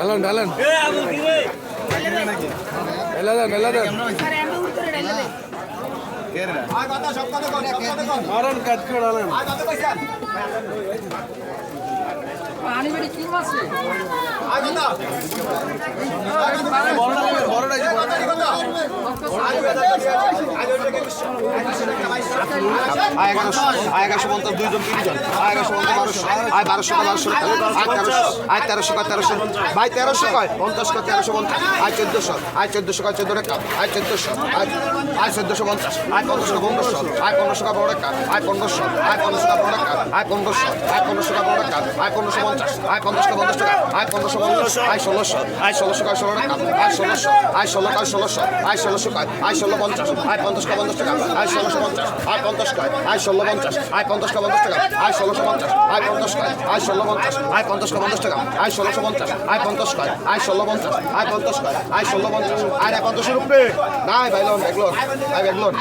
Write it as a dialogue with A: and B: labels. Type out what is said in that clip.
A: ঢালান ঢালান ঢেলা দেন ঢেলা দেন মারণ কাজ করে ঢালেন
B: পানি বেড়ে কি আছে
C: আয় 1150 দুইজন তিনজন আয় 1150 আয় 1200 আয় 1300 ভাই 1300 কয় 50 কয় 1350 আয় 1400 আয় 1400 কয় 14 টাকা আয় 1400 আয় 1450 আয় 1500 আয় 1500 কয় বড় টাকা আয় 1500 আয় 1500 কয় বড় টাকা আয় 1500 আয় 1500 কয় বড় টাকা আয় 1550 আয় 50 কয় 50 টাকা আয় 1550 আয় 1600 আয় 1600 কয় 16 টাকা আয় 1600 আয় 16 কয় 1600 আয় 1600 কয় আয় 1650 আয় 50 কয় 50 টাকা আয় 1650 আয় 50 কয় আয় 1650 আয় 50 কয় 50 টাকা আয় 1650 আয় 50 কয় আয় 1650 আয় 50 কয় 50 টাকা আয় 1650 আয় 50 কয় আয় 1650 আয় 50 কয় আয় 1650 আয় 50 রুপে নাই ভাই লোন ব্যাগলোন আয় ব্যাগলোন